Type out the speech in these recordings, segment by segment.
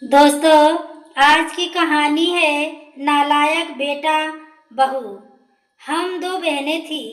दोस्तों, आज की कहानी है नालायक बेटा बहू। हम दो बहनें थी,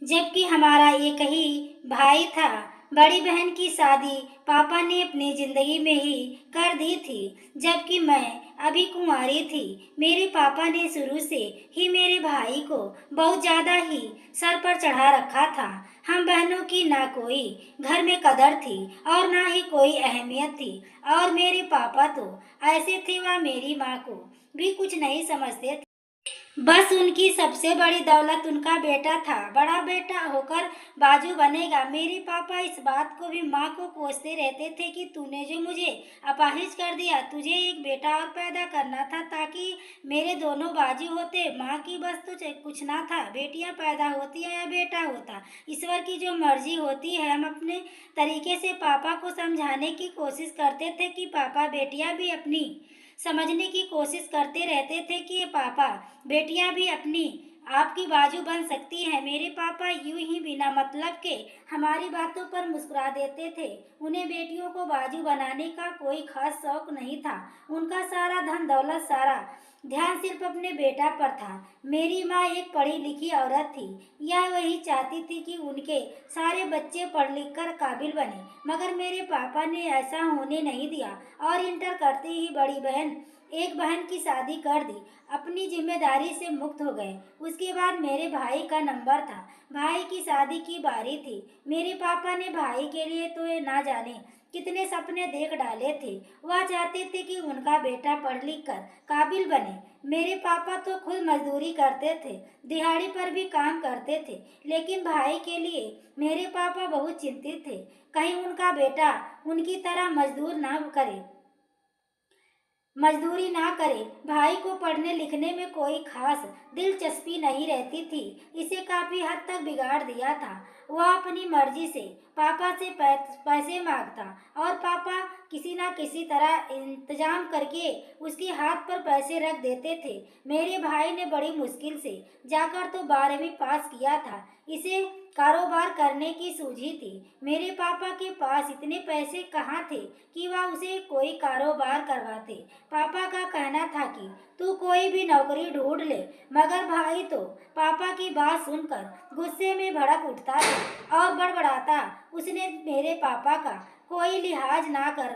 जबकि हमारा एक ही भाई था। बड़ी बहन की शादी पापा ने अपनी जिंदगी में ही कर दी थी, जबकि मैं अभी कुंवारी थी। मेरे पापा ने शुरू से ही मेरे भाई को बहुत ज्यादा ही सर पर चढ़ा रखा था। हम बहनों की ना कोई घर में कदर थी और ना ही कोई अहमियत थी। और मेरे पापा तो ऐसे थे, वह मेरी माँ को भी कुछ नहीं समझते थे। बस उनकी सबसे बड़ी दौलत उनका बेटा था। बड़ा बेटा होकर बाजू बनेगा। मेरे पापा इस बात को भी माँ को कोसते रहते थे कि तूने जो मुझे अपाहिज कर दिया, तुझे एक बेटा और पैदा करना था ताकि मेरे दोनों बाजू होते। माँ की बस तो कुछ ना था, बेटियां पैदा होती है या बेटा होता, ईश्वर की जो मर्जी होती है। हम अपने तरीके से पापा को समझाने की कोशिश करते थे कि पापा, बेटियां भी अपनी समझने की कोशिश करते रहते थे कि पापा, बेटियां भी अपनी आपकी बाजू बन सकती हैं। मेरे पापा यूं ही बिना मतलब के हमारी बातों पर मुस्कुरा देते थे। उन्हें बेटियों को बाजू बनाने का कोई खास शौक नहीं था। उनका सारा धन दौलत, सारा ध्यान सिर्फ अपने बेटा पर था। मेरी माँ एक पढ़ी लिखी औरत थी। यह वही चाहती थी कि उनके सारे बच्चे पढ़ लिख कर काबिल बने, मगर मेरे पापा ने ऐसा होने नहीं दिया और इंटर करते ही बड़ी बहन, एक बहन की शादी कर दी। अपनी जिम्मेदारी से मुक्त हो गए। उसके बाद मेरे भाई का नंबर था। भाई की शादी की बारी थी। मेरे पापा ने भाई के लिए तो ये ना जाने कितने सपने देख डाले थे। वह चाहते थे कि उनका बेटा पढ़ लिख कर काबिल बने। मेरे पापा तो खुद मजदूरी करते थे, दिहाड़ी पर भी काम करते थे, लेकिन भाई के लिए मेरे पापा बहुत चिंतित थे। कहीं उनका बेटा उनकी तरह मजदूरी ना करे। भाई को पढ़ने लिखने में कोई खास दिलचस्पी नहीं रहती थी। इसे काफी हद तक बिगाड़ दिया था। वह अपनी मर्जी से पापा से पैसे मांगता और पापा किसी ना किसी तरह इंतजाम करके उसके हाथ पर पैसे रख देते थे। मेरे भाई ने बड़ी मुश्किल से जाकर तो 12वीं पास किया था। इसे कारोबार करने की सूझी थी। मेरे पापा के पास इतने पैसे कहाँ थे कि वह उसे कोई कारोबार करवाते। पापा का कहना था कि तू कोई भी नौकरी ढूंढ ले, मगर भाई तो पापा की बात सुनकर गुस्से में भड़क उठता था और बड़बड़ाता। उसने मेरे पापा का कोई लिहाज ना कर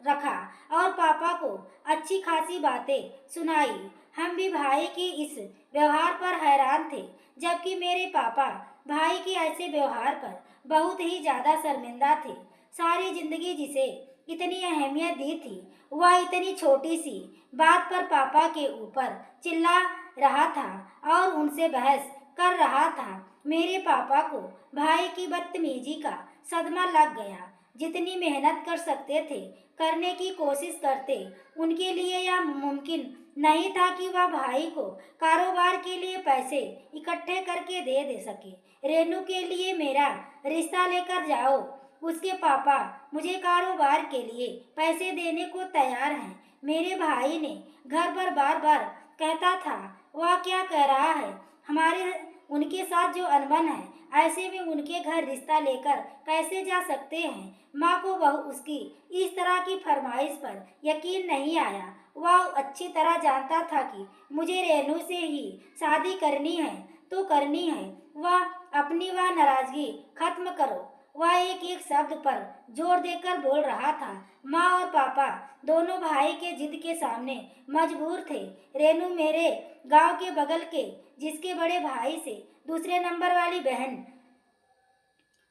रखा और पापा को अच्छी खासी बातें सुनाई। हम भी भाई की इस व्यवहार पर हैरान थे, जबकि मेरे पापा भाई के ऐसे व्यवहार पर बहुत ही ज्यादा शर्मिंदा थे। सारी जिंदगी जिसे इतनी अहमियत दी थी, वह इतनी छोटी सी बात पर पापा के ऊपर चिल्ला रहा था और उनसे बहस कर रहा था। मेरे पापा को भाई की बदतमीजी का सदमा लग गया। जितनी मेहनत कर सकते थे करने की कोशिश करते। उनके लिए यह मुमकिन नहीं था कि वह भाई को कारोबार के लिए पैसे इकट्ठे करके दे सके। रेनू के लिए मेरा रिश्ता लेकर जाओ, उसके पापा मुझे कारोबार के लिए पैसे देने को तैयार हैं। मेरे भाई ने घर पर बार बार कहता था, वह क्या कह रहा है, हमारे उनके साथ जो अनबन है, ऐसे में उनके घर रिश्ता लेकर कैसे जा सकते हैं। माँ को उसकी इस तरह की फरमाइश पर यकीन नहीं आया। वह अच्छी तरह जानता था कि मुझे रेनू से ही शादी करनी है तो करनी है। वह नाराजगी खत्म करो, वह एक एक शब्द पर जोर देकर बोल रहा था। माँ और पापा दोनों भाई के जिद के सामने मजबूर थे। रेनू मेरे गांव के बगल के जिसके बड़े भाई से दूसरे नंबर वाली बहन,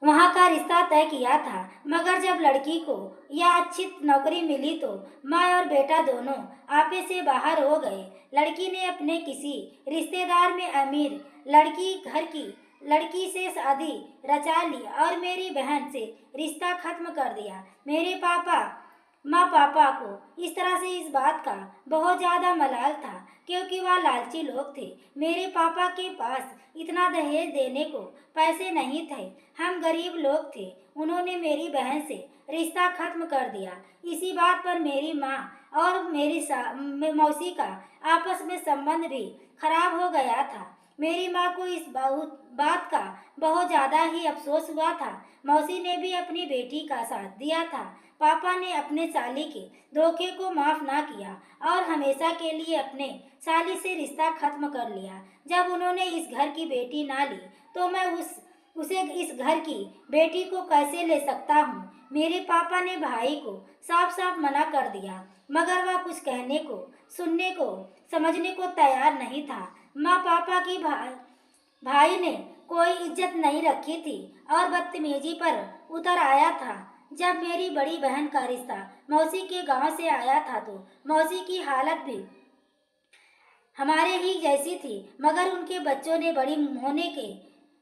वहां का रिश्ता तय किया था। मगर जब लड़की को यह अच्छी नौकरी मिली तो माँ और बेटा दोनों आपे से बाहर हो गए। लड़की ने अपने किसी रिश्तेदार में अमीर लड़की से शादी रचा ली और मेरी बहन से रिश्ता खत्म कर दिया। मेरे पापा माँ पापा को इस तरह से इस बात का बहुत ज़्यादा मलाल था, क्योंकि वह लालची लोग थे। मेरे पापा के पास इतना दहेज देने को पैसे नहीं थे। हम गरीब लोग थे। उन्होंने मेरी बहन से रिश्ता खत्म कर दिया। इसी बात पर मेरी माँ और मौसी का आपस में संबंध भी खराब हो गया था। मेरी माँ को इस बात का बहुत ज़्यादा ही अफसोस हुआ था। मौसी ने भी अपनी बेटी का साथ दिया था। पापा ने अपने साली के धोखे को माफ ना किया और हमेशा के लिए अपने साली से रिश्ता खत्म कर लिया। जब उन्होंने इस घर की बेटी ना ली तो मैं उसे इस घर की बेटी को कैसे ले सकता हूँ। मेरे पापा ने भाई को साफ साफ मना कर दिया, मगर वह कुछ कहने को, सुनने को, समझने को तैयार नहीं था। माँ पापा की भाई ने कोई इज्जत नहीं रखी थी और बदतमीजी पर उतर आया था। जब मेरी बड़ी बहन का रिश्ता मौसी के गांव से आया था तो मौसी की हालत भी हमारे ही जैसी थी, मगर उनके बच्चों ने बड़ी होने के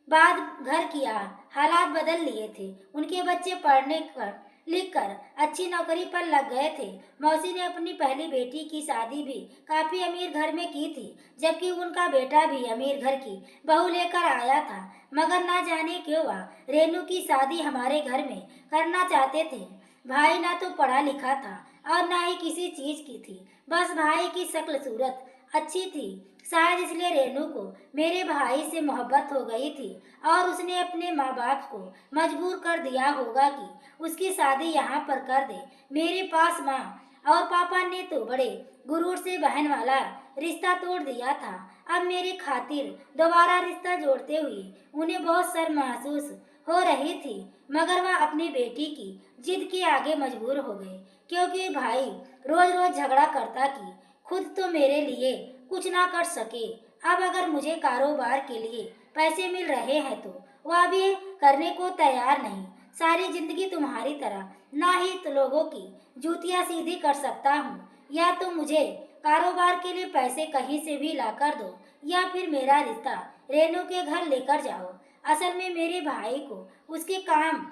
बाद घर किया, हालात बदल लिए थे। उनके बच्चे पढ़ने कर लिख कर अच्छी नौकरी पर लग गए थे। मौसी ने अपनी पहली बेटी की शादी भी काफी अमीर घर में की थी, जबकि उनका बेटा भी अमीर घर की बहू लेकर आया था। मगर ना जाने क्यों वह रेनू की शादी हमारे घर में करना चाहते थे। भाई ना तो पढ़ा लिखा था और ना ही किसी चीज की थी, बस भाई की शक्ल सूरत अच्छी थी। शायद इसलिए रेनू को मेरे भाई से मोहब्बत हो गई थी और उसने अपने माँ बाप को मजबूर कर दिया होगा कि उसकी शादी यहाँ पर कर दे। मेरे पास माँ और पापा ने तो बड़े गुरूर से बहन वाला रिश्ता तोड़ दिया था। अब मेरी खातिर दोबारा रिश्ता जोड़ते हुए उन्हें बहुत शर्म महसूस हो रही थी, मगर वह अपनी बेटी की जिद के आगे मजबूर हो गए, क्योंकि भाई रोज रोज झगड़ा करता कि खुद तो मेरे लिए कुछ ना कर सके। अब अगर मुझे कारोबार के लिए पैसे मिल रहे हैं तो वह भी करने को तैयार नहीं। सारी जिंदगी तुम्हारी तरह ना ही तो लोगों की जूतियां सीधी कर सकता हूँ। या तो मुझे कारोबार के लिए पैसे कहीं से भी ला कर दो या फिर मेरा रिश्ता रेनू के घर लेकर जाओ। असल में मेरे भाई को उसके काम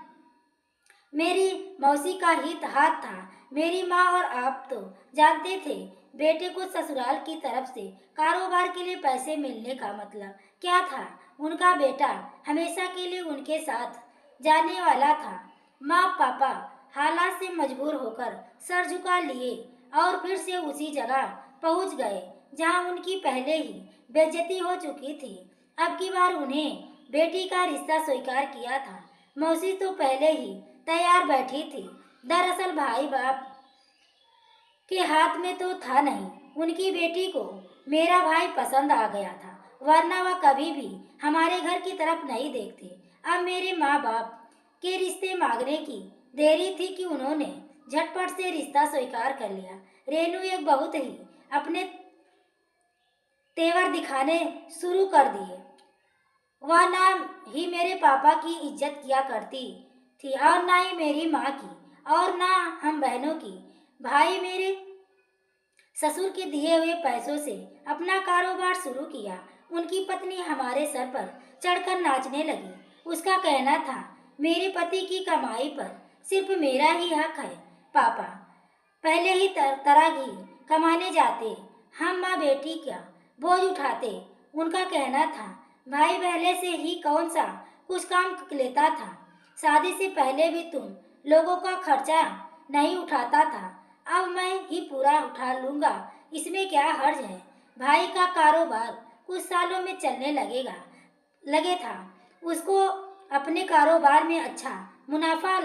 मेरी मौसी का ही हाथ था। मेरी माँ और आप तो जानते थे बेटे को ससुराल की तरफ से कारोबार के लिए पैसे मिलने का मतलब क्या था। उनका बेटा हमेशा के लिए उनके साथ जाने वाला था। माँ पापा हालात से मजबूर होकर सर झुका लिए और फिर से उसी जगह पहुंच गए जहां उनकी पहले ही बेइज्जती हो चुकी थी। अब की बार उन्हें बेटी का रिश्ता स्वीकार किया था। मौसी तो पहले ही तैयार बैठी थी। दरअसल भाई बाप के हाथ में तो था नहीं। उनकी बेटी को मेरा भाई पसंद आ गया था, वरना वह कभी भी हमारे घर की तरफ नहीं देखते। अब मेरे माँ बाप के रिश्ते मांगने की देरी थी कि उन्होंने झटपट से रिश्ता स्वीकार कर लिया। रेनू एक बहुत ही अपने तेवर दिखाने शुरू कर दिए। वह ना ही मेरे पापा की इज्जत किया करती थी और ना ही मेरी माँ की और ना हम बहनों की। भाई मेरे ससुर के दिए हुए पैसों से अपना कारोबार शुरू किया। उनकी पत्नी हमारे सर पर चढ़कर नाचने लगी। उसका कहना था मेरे पति की कमाई पर सिर्फ मेरा ही हक है। पापा पहले ही तरह ही कमाने जाते, हम माँ बेटी क्या बोझ उठाते। उनका कहना था भाई पहले से ही कौन सा कुछ काम लेता था, शादी से पहले भी तुम लोगों का खर्चा नहीं उठाता था, अब मैं ही पूरा उठा लूंगा, इसमें क्या हर्ज है। भाई का कारोबार कुछ सालों में चलने लगे था। उसको अपने कारोबार में अच्छा मुनाफा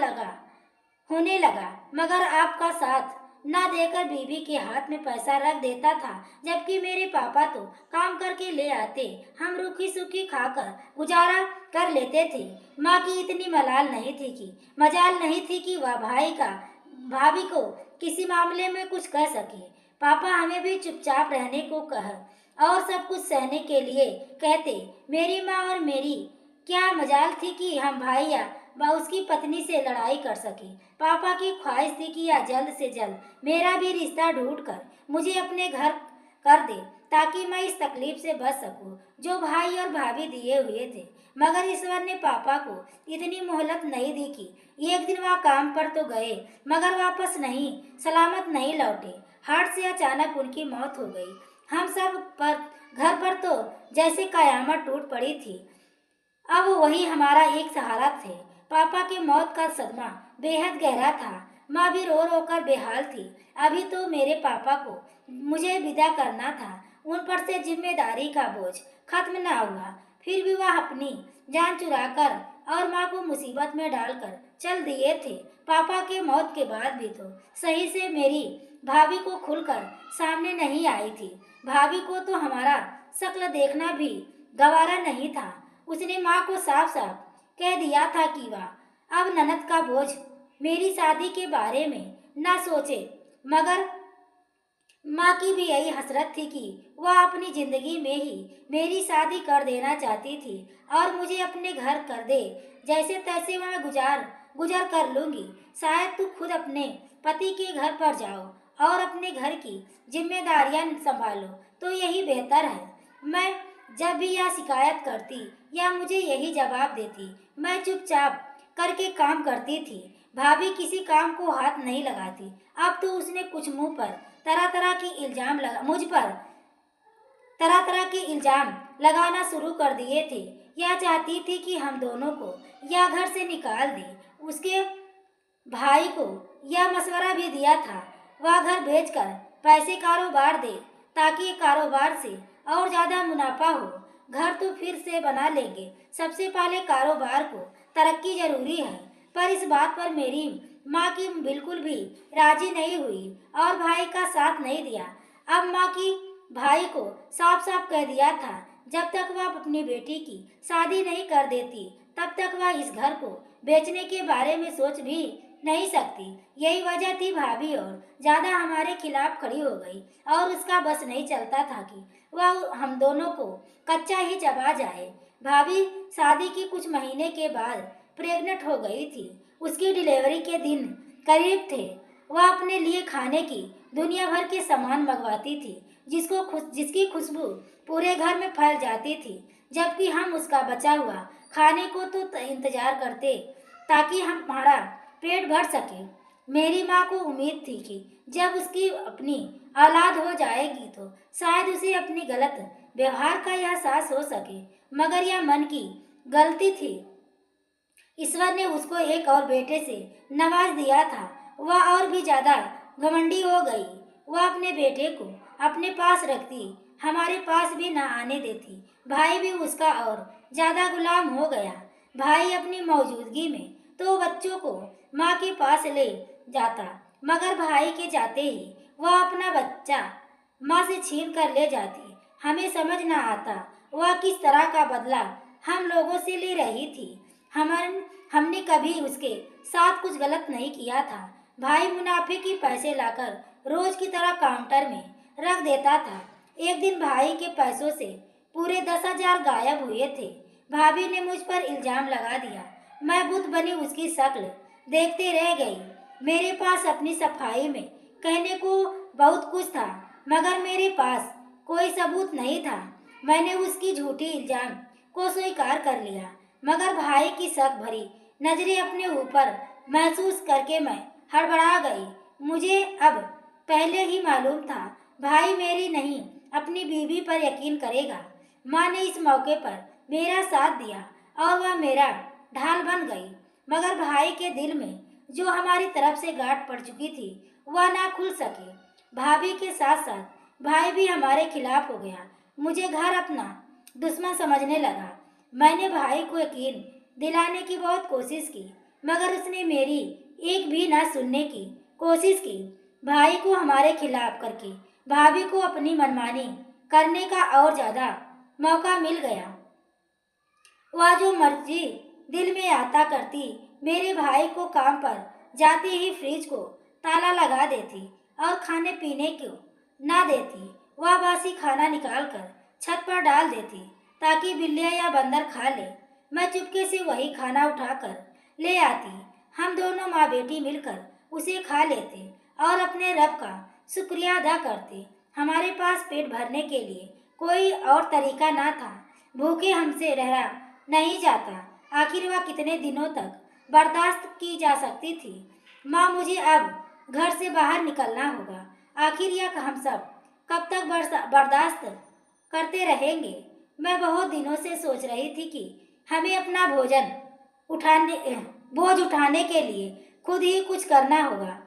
होने लगा, मगर आपका साथ ना देकर बीवी के हाथ में पैसा रख देता था, जबकि मेरे पापा तो काम करके ले आते, हम रूखी सूखी खाकर गुजारा कर लेते थे। माँ की इतनी मजाल नहीं थी कि वह भाभी को किसी मामले में कुछ कह सके। पापा हमें भी चुपचाप रहने को कह और सब कुछ सहने के लिए कहते। मेरी माँ और मेरी क्या मजाल थी कि हम भाई या उसकी पत्नी से लड़ाई कर सके। पापा की ख्वाहिश थी कि या जल्द से जल्द मेरा भी रिश्ता ढूंढ कर मुझे अपने घर कर दे, ताकि मैं इस तकलीफ से बच सकूं जो भाई और भाभी दिए हुए थे। मगर ईश्वर ने पापा को इतनी मोहलत नहीं दी कि एक दिन वह काम पर तो गए, मगर वापस नहीं सलामत नहीं लौटे। हार्ट से अचानक उनकी मौत हो गई। हम सब पर घर पर तो जैसे कयामत टूट पड़ी थी। अब वही हमारा एक सहारा थे। पापा की मौत का सदमा बेहद गहरा था। माँ भी रो रो कर बेहाल थी। अभी तो मेरे पापा को मुझे विदा करना था। उन पर से जिम्मेदारी का बोझ खत्म ना हुआ। फिर भी वह अपनी जान चुराकर और माँ को मुसीबत में डालकर चल दिए थे। पापा के मौत के बाद भी तो सही से मेरी भाभी को खुलकर सामने नहीं आई थी। भाभी को तो हमारा शक्ल देखना भी गवारा नहीं था। उसने माँ को साफ साफ कह दिया था कि वह अब ननद का बोझ मेरी शादी के बारे में ना सोचे। मगर माँ की भी यही हसरत थी कि वह अपनी जिंदगी में ही मेरी शादी कर देना चाहती थी और मुझे अपने घर कर दे। जैसे तैसे मैं गुजर कर लूंगी। शायद तू खुद अपने पति के घर पर जाओ और अपने घर की जिम्मेदारियां संभालो तो यही बेहतर है। मैं जब भी यह शिकायत करती या मुझे यही जवाब देती, मैं चुपचाप करके काम करती थी। भाभी किसी काम को हाथ नहीं लगाती। अब तो उसने कुछ मुंह पर तरह तरह की इल्जाम लगा मुझ पर तरह तरह के इल्जाम लगाना शुरू कर दिए थे। यह चाहती थी कि हम दोनों को या घर से निकाल दे। उसके भाई को यह मशवरा भी दिया था वह घर बेचकर पैसे कारोबार दे ताकि कारोबार से और ज़्यादा मुनाफा हो। घर तो फिर से बना लेंगे, सबसे पहले कारोबार को तरक्की जरूरी है। पर इस बात पर मेरी माँ की बिल्कुल भी राजी नहीं हुई और भाई का साथ नहीं दिया। अब माँ की भाई को साफ साफ कह दिया था जब तक वह अपनी बेटी की शादी नहीं कर देती तब तक वह इस घर को बेचने के बारे में सोच भी नहीं सकती। यही वजह थी भाभी और ज्यादा हमारे खिलाफ खड़ी हो गई और उसका बस नहीं चलता था कि वह हम दोनों को कच्चा ही चबा जाए। भाभी शादी के कुछ महीने के बाद प्रेग्नेंट हो गई थी। उसकी डिलीवरी के दिन करीब थे। वह अपने लिए खाने की दुनिया भर के सामान मंगवाती थी जिसकी खुशबू पूरे घर में फैल जाती थी। जबकि हम उसका बचा हुआ खाने को तो इंतजार करते ताकि हमारा पेट भर सके। मेरी माँ को उम्मीद थी कि जब उसकी अपनी औलाद हो जाएगी तो शायद उसे अपनी गलत व्यवहार का एहसास हो सके। मगर यह मन की गलती थी। ईश्वर ने उसको एक और बेटे से नवाज दिया था। वह और भी ज्यादा घमंडी हो गई। वह अपने बेटे को अपने पास रखती, हमारे पास भी न आने देती। भाई भी उसका और ज्यादा गुलाम हो गया। भाई अपनी मौजूदगी में तो बच्चों को माँ के पास ले जाता, मगर भाई के जाते ही वह अपना बच्चा माँ से छीन कर ले जाती। हमें समझ न आता वह किस तरह का बदला हम लोगों से ले रही थी। हमने कभी उसके साथ कुछ गलत नहीं किया था। भाई मुनाफे के पैसे लाकर रोज की तरह काउंटर में रख देता था। एक दिन भाई के पैसों से पूरे 10,000 गायब हुए थे। भाभी ने मुझ पर इल्जाम लगा दिया। मैं बुत बनी उसकी शक्ल देखते रह गई। मेरे पास अपनी सफाई में कहने को बहुत कुछ था, मगर मेरे पास कोई सबूत नहीं था। मैंने उसकी झूठी इल्जाम को स्वीकार कर लिया, मगर भाई की शक भरी नजरें अपने ऊपर महसूस करके मैं हड़बड़ा गई। मुझे अब पहले ही मालूम था भाई मेरी नहीं अपनी बीवी पर यकीन करेगा। माँ ने इस मौके पर मेरा साथ दिया और वह मेरा ढाल बन गई। मगर भाई के दिल में जो हमारी तरफ से गांठ पड़ चुकी थी वह ना खुल सके। भाभी के साथ साथ भाई भी हमारे खिलाफ हो गया। मुझे घर अपना दुश्मन समझने लगा। मैंने भाई को यकीन दिलाने की बहुत कोशिश की, मगर उसने मेरी एक भी ना सुनने की कोशिश की। भाई को हमारे खिलाफ करके भाभी को अपनी मनमानी करने का और ज्यादा मौका मिल गया। वह जो मर्जी दिल में आता करती। मेरे भाई को काम पर जाते ही फ्रिज को ताला लगा देती और खाने पीने को ना देती। वह बासी खाना निकाल कर छत पर डाल देती ताकि बिल्लियाँ या बंदर खा ले। मैं चुपके से वही खाना उठाकर ले आती। हम दोनों माँ बेटी मिलकर उसे खा लेते और अपने रब का शुक्रिया अदा करते। हमारे पास पेट भरने के लिए कोई और तरीका ना था। भूखे हमसे रहा नहीं जाता। आखिर वह कितने दिनों तक बर्दाश्त की जा सकती थी। माँ, मुझे अब घर से बाहर निकलना होगा। आखिर यह हम सब कब तक बर्दाश्त करते रहेंगे। मैं बहुत दिनों से सोच रही थी कि हमें अपना बोझ उठाने के लिए खुद ही कुछ करना होगा।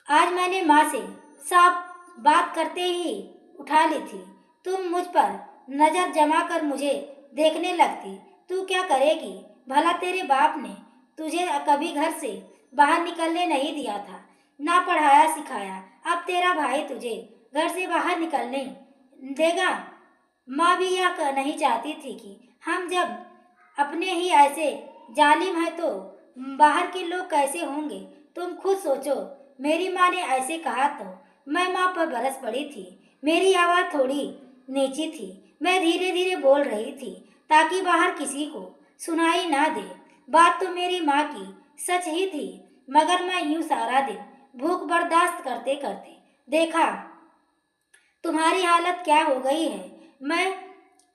आज मैंने माँ से साफ बात करते ही उठा ली थी। तुम मुझ पर नजर जमा कर मुझे देखने लगती। तू क्या करेगी? भला तेरे बाप ने तुझे कभी घर से बाहर निकलने नहीं दिया था, ना पढ़ाया सिखाया। अब तेरा भाई तुझे घर से बाहर निकलने देगा? माँ भी यह नहीं चाहती थी कि हम जब अपने ही ऐसे जालिम है तो बाहर के लोग कैसे होंगे? तुम खुद सोचो। मेरी माँ ने ऐसे कहा तो मैं माँ पर बरस पड़ी थी। मेरी आवाज़ थोड़ी नीची थी। मैं धीरे धीरे बोल रही थी ताकि बाहर किसी को सुनाई ना दे। बात तो मेरी माँ की सच ही थी, मगर मैं यूं सारा दिन भूख बर्दाश्त करते करते देखा तुम्हारी हालत क्या हो गई है। मैं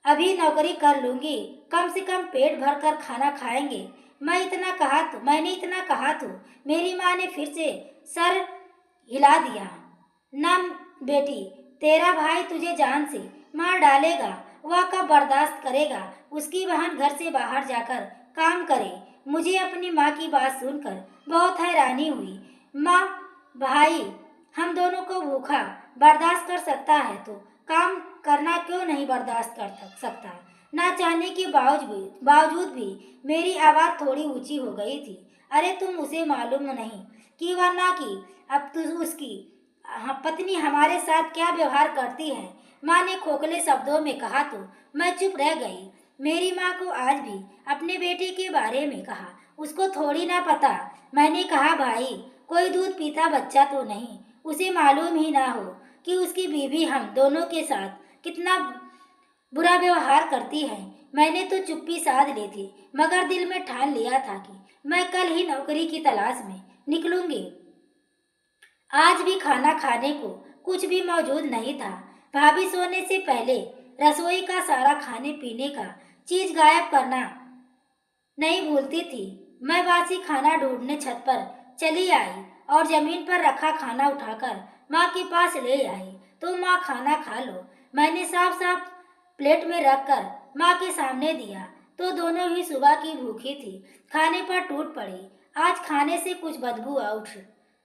अभी नौकरी कर लूंगी, कम से कम पेट भर कर खाना खाएंगे। मैंने इतना कहा तो मेरी माँ ने फिर से सर हिला दिया। ना बेटी, तेरा भाई तुझे जान से मार डालेगा। वह कब बर्दाश्त करेगा उसकी बहन घर से बाहर जाकर काम करे? मुझे अपनी माँ की बात सुनकर बहुत हैरानी हुई। माँ, भाई हम दोनों को भूखा बर्दाश्त कर सकता है तो काम करना क्यों नहीं बर्दाश्त कर सकता? ना चाहने के बावजूद भी मेरी आवाज़ थोड़ी ऊंची हो गई थी। अरे तुम उसे मालूम नहीं कि वरना कि अब तू उसकी पत्नी हमारे साथ क्या व्यवहार करती है? माँ ने खोखले शब्दों में कहा तो मैं चुप रह गई। मेरी माँ को आज भी अपने बेटे के बारे में कहा उसको थोड़ी ना पता। मैंने कहा भाई कोई दूध पीता बच्चा तो नहीं, उसे मालूम ही ना हो कि उसकी बीवी हम दोनों के साथ कितना बुरा व्यवहार करती है। मैंने तो चुप्पी साध ली थी, मगर दिल में ठान लिया था कि मैं कल ही नौकरी की तलाश में निकलूंगी। आज भी खाना खाने को कुछ भी मौजूद नहीं था। भाभी सोने से पहले रसोई का सारा खाने पीने का चीज गायब करना नहीं भूलती थी। मैं बासी खाना ढूंढने छत पर चली आई और जमीन पर रखा खाना उठाकर माँ के पास ले आई। तो माँ खाना खा लो। मैंने साफ साफ प्लेट में रखकर माँ के सामने दिया तो दोनों ही सुबह की भूखी थी, खाने पर टूट पड़ी। आज खाने से कुछ बदबू उठ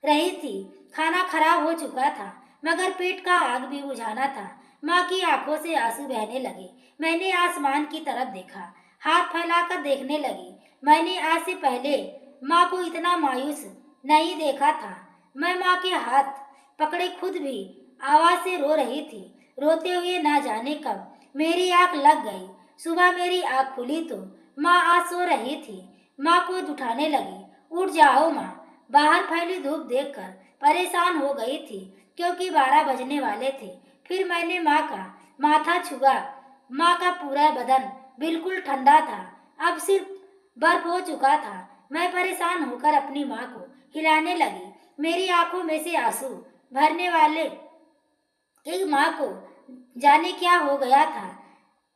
रही थी। खाना खराब हो चुका था, मगर पेट का आग भी बुझाना था। माँ की आंखों से आंसू बहने लगे। मैंने आसमान की तरफ देखा, हाथ फैलाकर देखने लगी। मैंने आज से पहले माँ को इतना मायूस नहीं देखा था। मैं माँ के हाथ पकड़े खुद भी आवाज से रो रही थी। रोते हुए ना जाने कब मेरी आंख लग गई। सुबह मेरी आंख खुली तो माँ आज सो रही थी। माँ को उठाने लगी। उठ जाओ माँ। बाहर फैली धूप देखकर परेशान हो गई थी क्योंकि 12 बजने वाले थे। फिर मैंने माँ का माथा छुआ। माँ का पूरा बदन बिल्कुल ठंडा था, अब सिर्फ बर्फ हो चुका था। मैं परेशान होकर अपनी माँ को हिलाने लगी। मेरी आंखों में से आंसू भरने वाले कि माँ को जाने क्या हो गया था।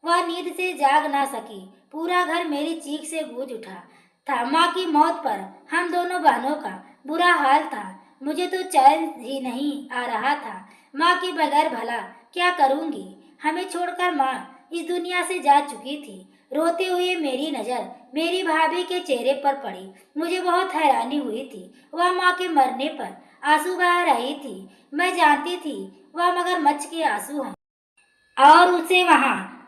वह नींद से जाग ना सकी। पूरा घर मेरी चीख से गूंज उठा था। माँ की मौत पर हम दोनों बहनों का बुरा हाल था। मुझे तो चैन ही नहीं आ रहा था। माँ के बगैर भला क्या करूँगी? हमें छोड़कर माँ इस दुनिया से जा चुकी थी। रोते हुए मेरी नज़र मेरी भाभी के चेहरे पर पड़ी। मुझे बहुत हैरानी हुई थी। वह माँ के मरने पर आंसू बहा रही थी। मैं जानती थी वह मगरमच्छ के आंसू हैं और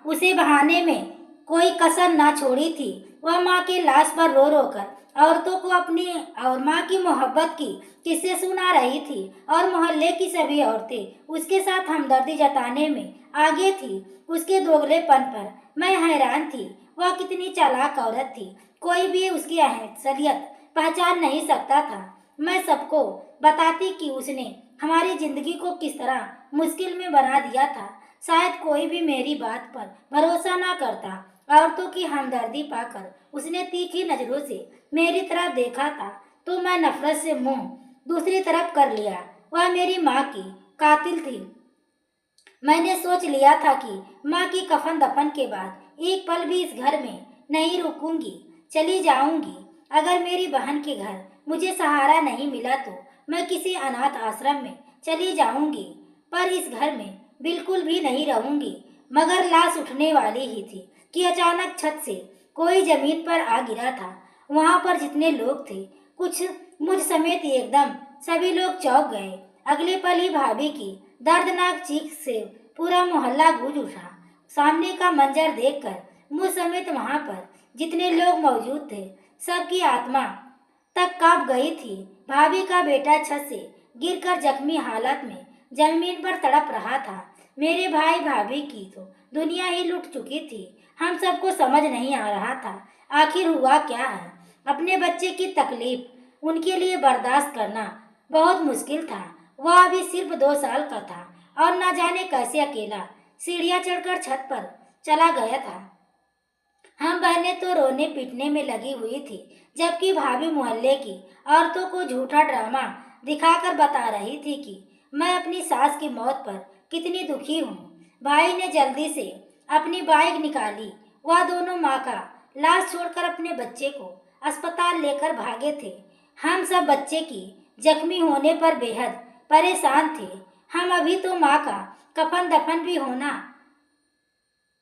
उसे बहाने में कोई कसर ना छोड़ी थी। वह माँ के लाश पर रो रो कर औरतों को अपनी और माँ की मोहब्बत की किस्से सुना रही थी और मोहल्ले की सभी औरतें उसके साथ हमदर्दी जताने में आगे थी। उसके दोगलेपन पर मैं हैरान थी। वह कितनी चालाक औरत थी, कोई भी उसकी असलियत पहचान नहीं सकता था। मैं सबको बताती कि उसने हमारी जिंदगी को किस तरह मुश्किल में बना दिया था। शायद कोई भी मेरी बात पर भरोसा ना करता। औरतों की हमदर्दी पाकर उसने तीखी नजरों से मेरी तरफ देखा था तो मैं नफरत से मुंह दूसरी तरफ कर लिया। वह मेरी माँ की कातिल थी। मैंने सोच लिया था कि माँ की कफन दफन के बाद एक पल भी इस घर में नहीं रुकूंगी, चली जाऊंगी। अगर मेरी बहन के घर मुझे सहारा नहीं मिला तो मैं किसी अनाथ आश्रम में चली जाऊंगी, पर इस घर में बिल्कुल भी नहीं रहूंगी। मगर लाश उठने वाली ही थी कि अचानक छत से कोई जमीन पर आ गिरा था। वहां पर जितने लोग थे, कुछ मुझ समेत एकदम सभी लोग चौंक गए। अगले पल ही भाभी की दर्दनाक चीख से पूरा मोहल्ला गूंज उठा। सामने का मंजर देखकर मुझ समेत वहां पर जितने लोग मौजूद थे सबकी आत्मा तक कांप गई थी। भाभी का बेटा छत से गिरकर जख्मी हालत में जमीन पर तड़प रहा था। मेरे भाई भाभी की तो दुनिया ही लुट चुकी थी। हम सबको समझ नहीं आ रहा था आखिर हुआ क्या है। अपने बच्चे की तकलीफ उनके लिए बर्दाश्त करना बहुत मुश्किल था। वह अभी सिर्फ 2 साल का था और न जाने कैसे अकेला सीढ़ियाँ चढ़कर छत पर चला गया था। हम बहनें तो रोने पीटने में लगी हुई थी, जबकि भाभी मोहल्ले की औरतों को झूठा ड्रामा दिखाकर बता रही थी कि मैं अपनी सास की मौत पर कितनी दुखी हूँ। भाई ने जल्दी से अपनी बाइक निकाली। वह दोनों माँ का लाश छोड़कर अपने बच्चे को अस्पताल लेकर भागे थे। हम सब बच्चे की जख्मी होने पर बेहद परेशान थे। हम अभी तो माँ का कफन दफन भी होना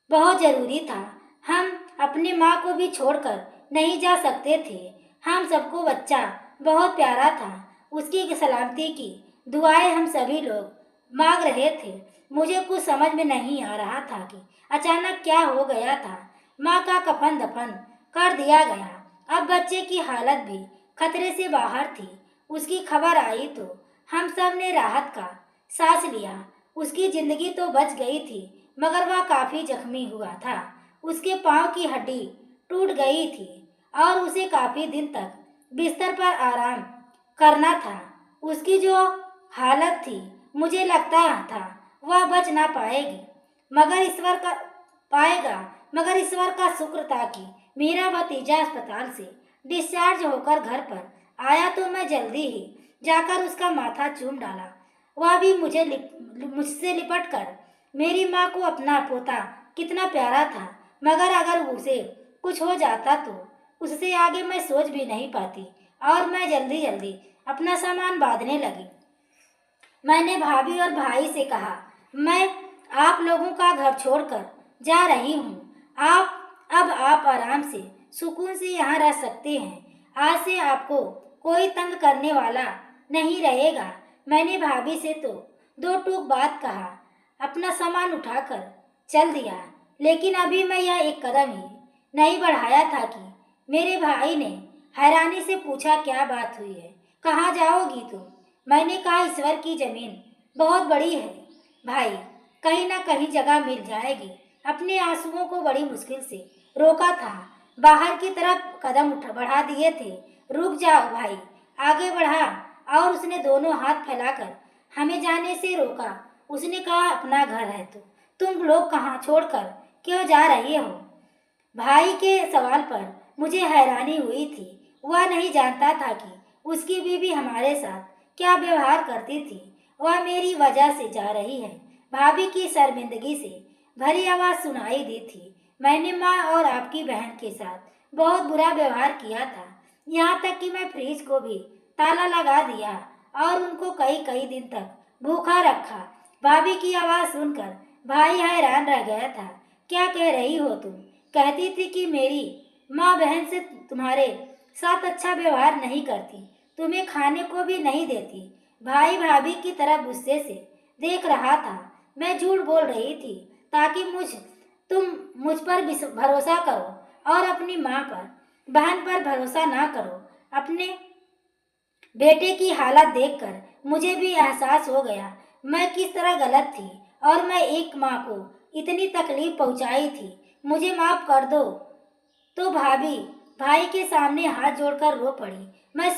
बहुत जरूरी था। हम अपनी माँ को भी छोड़कर नहीं जा सकते थे। हम सबको बच्चा बहुत प्यारा था। उसकी सलामती की दुआएं हम सभी लोग मांग रहे थे। मुझे कुछ समझ में नहीं आ रहा था कि अचानक क्या हो गया था। माँ का कफन दफन कर दिया गया। अब बच्चे की हालत भी खतरे से बाहर थी। उसकी खबर आई तो हम सब ने राहत का सांस लिया। उसकी जिंदगी तो बच गई थी, मगर वह काफी जख्मी हुआ था। उसके पांव की हड्डी टूट गई थी और उसे काफी दिन तक बिस्तर पर आराम करना था। उसकी जो हालत थी, मुझे लगता था वह बच ना पाएगी, मगर ईश्वर का शुक्र था कि मेरा भतीजा अस्पताल से डिस्चार्ज होकर घर पर आया तो मैं जल्दी ही जाकर उसका माथा चूम डाला। वह भी मुझसे लिपट कर मेरी माँ को अपना पोता कितना प्यारा था, मगर अगर उसे कुछ हो जाता तो उससे आगे मैं सोच भी नहीं पाती और मैं जल्दी जल्दी अपना सामान बांधने लगी। मैंने भाभी और भाई से कहा, मैं आप लोगों का घर छोड़कर जा रही हूँ। आप आराम से सुकून से यहाँ रह सकते हैं। आज से आपको कोई तंग करने वाला नहीं रहेगा। मैंने भाभी से तो 2 टूक बात कहा, अपना सामान उठाकर चल दिया, लेकिन अभी मैं यह एक कदम ही नहीं बढ़ाया था कि मेरे भाई ने हैरानी से पूछा, क्या बात हुई है, कहाँ जाओगी तुम? मैंने कहा, ईश्वर की जमीन बहुत बड़ी है भाई, कहीं ना कहीं जगह मिल जाएगी। अपने आंसुओं को बड़ी मुश्किल से रोका था। बाहर की तरफ कदम बढ़ा दिए थे। रुक जाओ भाई, आगे बढ़ा और उसने दोनों हाथ फैलाकर हमें जाने से रोका। उसने कहा, अपना घर है तो तुम लोग कहाँ छोड़कर क्यों जा रही हो? भाई के सवाल पर मुझे हैरानी हुई थी। वह नहीं जानता था कि उसकी बीवी हमारे साथ क्या व्यवहार करती थी। वह मेरी वजह से जा रही है। भाभी की शर्मिंदगी से भरी आवाज सुनाई दी थी। मैंने माँ और आपकी बहन के साथ बहुत बुरा व्यवहार किया था, यहाँ तक कि मैं फ्रिज को भी ताला लगा दिया और उनको कई कई दिन तक भूखा रखा। भाभी की आवाज सुनकर भाई हैरान रह गया था। क्या कह रही हो तुम? कहती थी कि मेरी माँ बहन से तुम्हारे साथ अच्छा व्यवहार नहीं करती, तुम्हें खाने को भी नहीं देती। भाई भाभी की तरफ गुस्से से देख रहा था। मैं झूठ बोल रही थी ताकि तुम मुझ पर भरोसा करो और अपनी माँ पर बहन पर भरोसा ना करो। अपने बेटे की हालत देखकर मुझे भी एहसास हो गया मैं किस तरह गलत थी और मैं एक माँ को इतनी तकलीफ पहुंचाई थी। मुझे माफ कर दो। तो भाभी भाई के सामने हाथ जोड़कर रो पड़ी। मैं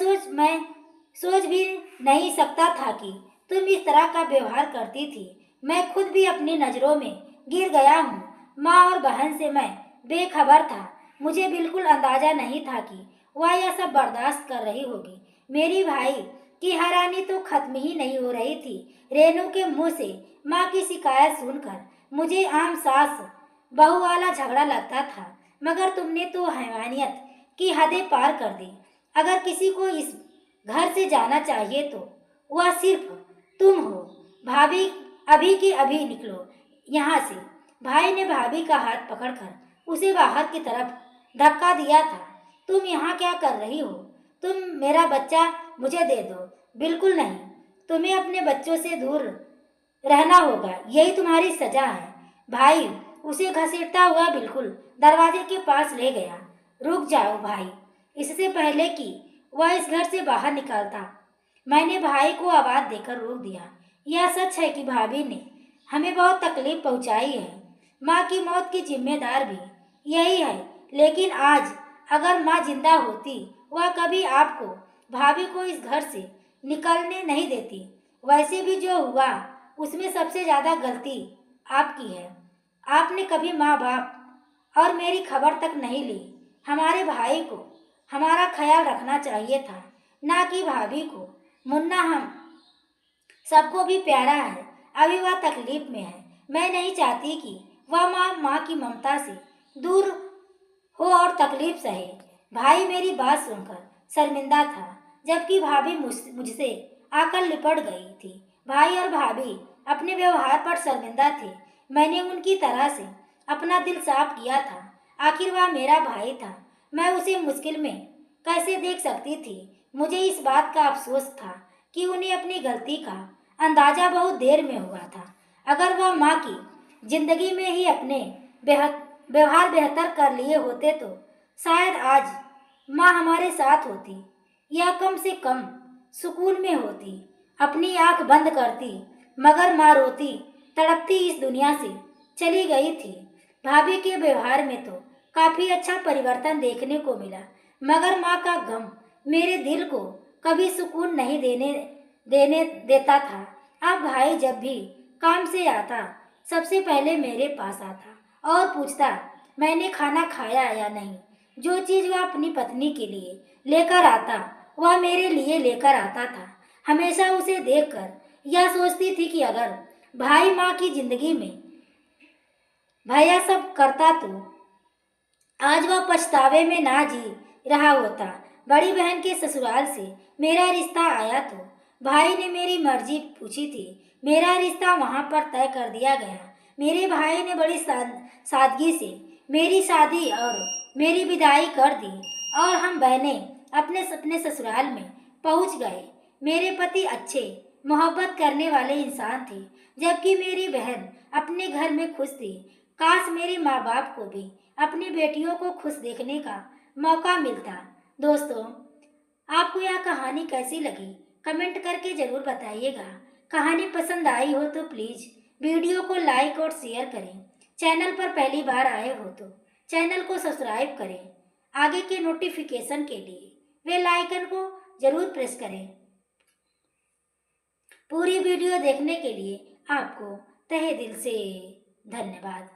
सोच भी नहीं सकता था कि तुम इस तरह का व्यवहार करती थी। मैं खुद भी अपनी नज़रों में गिर गया हूँ। माँ और बहन से मैं बेखबर था। मुझे बिल्कुल अंदाजा नहीं था कि वह यह सब बर्दाश्त कर रही होगी। मेरी भाई की हैरानी तो खत्म ही नहीं हो रही थी। रेनू के मुंह से माँ की शिकायत सुनकर मुझे आम सास बहू वाला झगड़ा लगता था, मगर तुमने तो हैवानियत की हदें पार कर दी। अगर किसी को इस घर से जाना चाहिए तो वह सिर्फ तुम हो। भाभी, अभी के अभी निकलो यहाँ से। भाई ने भाभी का हाथ पकड़कर उसे बाहर की तरफ धक्का दिया था। तुम यहाँ क्या कर रही हो? तुम मेरा बच्चा मुझे दे दो। बिल्कुल नहीं, तुम्हें अपने बच्चों से दूर रहना होगा, यही तुम्हारी सजा है। भाई उसे घसीटता हुआ बिल्कुल दरवाजे के पास ले गया। रुक जाओ भाई, इससे पहले कि वह इस घर से बाहर निकलता। मैंने भाई को आवाज देकर रोक दिया। यह सच है कि भाभी ने हमें बहुत तकलीफ पहुंचाई है। माँ की मौत की जिम्मेदार भी यही है, लेकिन आज अगर माँ जिंदा होती, वह कभी आपको, भाभी को इस घर से निकलने नहीं देती। वैसे भी जो हुआ उसमें सबसे ज्यादा गलती आपकी है। आपने कभी माँ बाप और मेरी खबर तक नहीं ली। हमारे भाई को हमारा ख्याल रखना चाहिए था, ना कि भाभी को। मुन्ना हम सबको भी प्यारा है। अभी वह तकलीफ में है। मैं नहीं चाहती कि वह माँ की ममता से दूर हो और तकलीफ सहे। भाई मेरी बात सुनकर शर्मिंदा था, जबकि भाभी मुझसे आकर लिपट गई थी। भाई और भाभी अपने व्यवहार पर शर्मिंदा थे। मैंने उनकी तरह से अपना दिल साफ किया था। आखिर वह मेरा भाई था। मैं उसे मुश्किल में कैसे देख सकती थी। मुझे इस बात का अफसोस था कि उन्हें अपनी गलती का अंदाजा बहुत देर में हुआ था। अगर वह माँ की जिंदगी में ही अपने व्यवहार बेहतर कर लिए होते तो शायद आज माँ हमारे साथ होती, या कम से कम सुकून में होती। अपनी आंख बंद करती, मगर माँ रोती तड़पती इस दुनिया से चली गई थी। भाभी के व्यवहार में तो काफी अच्छा परिवर्तन देखने को मिला, मगर माँ का गम मेरे दिल को कभी सुकून नहीं देने देता था। अब भाई जब भी काम से आता, सबसे पहले मेरे पास आता और पूछता मैंने खाना खाया या नहीं। जो चीज वह अपनी पत्नी के लिए लेकर आता, वह मेरे लिए लेकर आता था। हमेशा उसे देखकर यह सोचती थी कि अगर भाई माँ की जिंदगी में भैया सब करता तो आज वह पछतावे में ना जी रहा होता। बड़ी बहन के ससुराल से मेरा रिश्ता आया तो भाई ने मेरी मर्जी पूछी थी। मेरा रिश्ता वहां पर तय कर दिया गया। मेरे भाई ने बड़ी सादगी से मेरी शादी और मेरी विदाई कर दी और हम बहनें अपने अपने ससुराल में पहुंच गए। मेरे पति अच्छे, मोहब्बत करने वाले इंसान थे, जबकि मेरी बहन अपने घर में खुश थी। काश मेरे माँ बाप को भी अपनी बेटियों को खुश देखने का मौका मिलता। दोस्तों, आपको यह कहानी कैसी लगी कमेंट करके जरूर बताइएगा। कहानी पसंद आई हो तो प्लीज़ वीडियो को लाइक और शेयर करें। चैनल पर पहली बार आए हो तो चैनल को सब्सक्राइब करें। आगे के नोटिफिकेशन के लिए बेल आइकन को जरूर प्रेस करें। पूरी वीडियो देखने के लिए आपको तहे दिल से धन्यवाद।